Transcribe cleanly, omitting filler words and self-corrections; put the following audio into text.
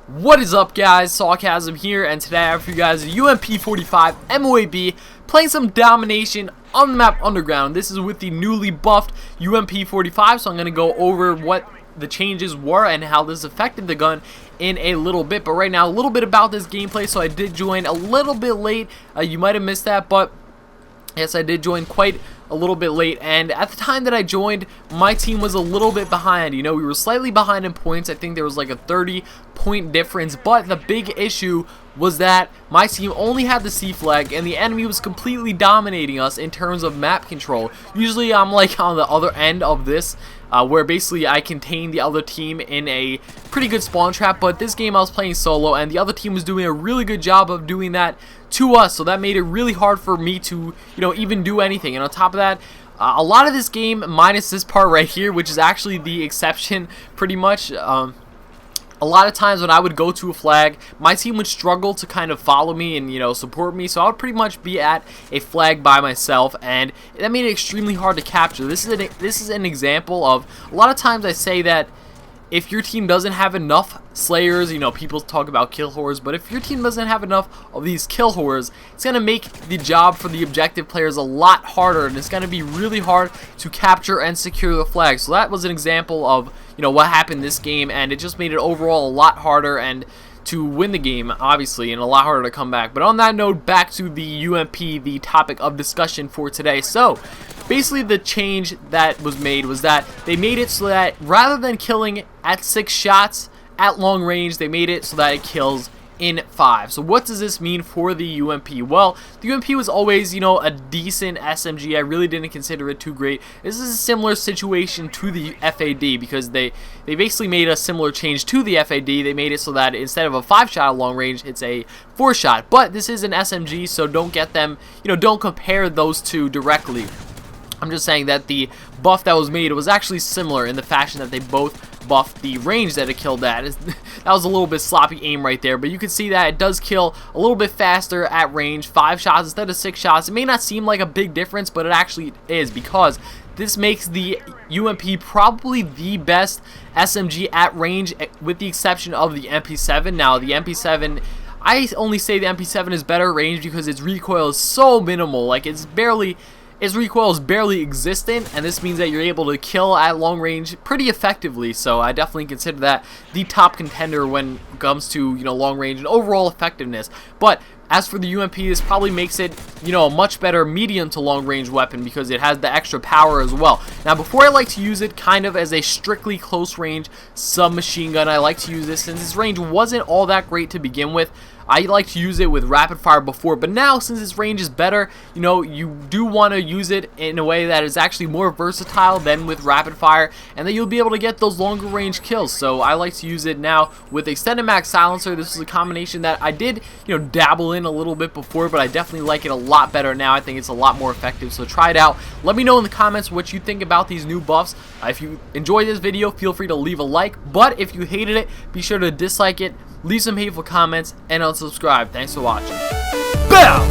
What is up, guys? Sawcasm here, and today I have for you guys a UMP45 m.o.a.b. playing some domination on the map Underground. This is with the newly buffed UMP45, so I'm going to go over what the changes were and how this affected the gun in a little bit. But right now, a little bit about this gameplay. So I did join a little bit late. You might have missed that, but yes, I did join quite a little bit late, and at the time that I joined, my team was a little bit behind. You know, we were slightly behind in points. I think there was like a 30-point difference, but the big issue was that my team only had the C flag and the enemy was completely dominating us in terms of map control. Usually I'm like on the other end of this, where basically I contain the other team in a pretty good spawn trap, but this game I was playing solo and the other team was doing a really good job of doing that to us, so that made it really hard for me to, even do anything. And on top of that, a lot of this game, minus this part right here, which is actually the exception pretty much, a lot of times when I would go to a flag, my team would struggle to kind of follow me and, support me, so I would pretty much be at a flag by myself, and that made it extremely hard to capture. This is an example of, a lot of times I say that if your team doesn't have enough slayers, people talk about kill whores, but if your team doesn't have enough of these kill whores, it's going to make the job for the objective players a lot harder, and it's going to be really hard to capture and secure the flag. So that was an example of, what happened this game, and it just made it overall a lot harder and to win the game, obviously, and a lot harder to come back. But on that note, back to the UMP, the topic of discussion for today. So basically the change that was made was that they made it so that rather than killing at 6 shots at long range, they made it so that it kills in 5. So what does this mean for the UMP? Well, the UMP was always, a decent SMG. I really didn't consider it too great. This is a similar situation to the FAD because they basically made a similar change to the FAD. They made it so that instead of a 5-shot at long range, it's a 4-shot. But this is an SMG, so don't get them, don't compare those two directly. I'm just saying that the buff that was made was actually similar in the fashion that they both buffed the range that it killed at. That was a little bit sloppy aim right there, but you can see that it does kill a little bit faster at range, 5 shots instead of 6 shots. It may not seem like a big difference, but it actually is, because this makes the UMP probably the best SMG at range, with the exception of the MP7. Now, the MP7, I only say the MP7 is better at range because its recoil is so minimal. Like, its recoil is barely existent, and this means that you're able to kill at long range pretty effectively. So I definitely consider that the top contender when it comes to long range and overall effectiveness. But as for the UMP, this probably makes it a much better medium to long range weapon because it has the extra power as well. Now, before I like to use it kind of as a strictly close range submachine gun, I like to use this since its range wasn't all that great to begin with. I like to use it with rapid fire before, but now since its range is better, you do want to use it in a way that is actually more versatile than with rapid fire, and that you'll be able to get those longer range kills. So I like to use it now with extended mag silencer. This is a combination that I did, dabble in a little bit before, but I definitely like it a lot better now. I think it's a lot more effective, so try it out. Let me know in the comments what you think about these new buffs. If you enjoyed this video, feel free to leave a like, but if you hated it, be sure to dislike it, leave some hateful comments, and unsubscribe. Thanks for watching. Bow!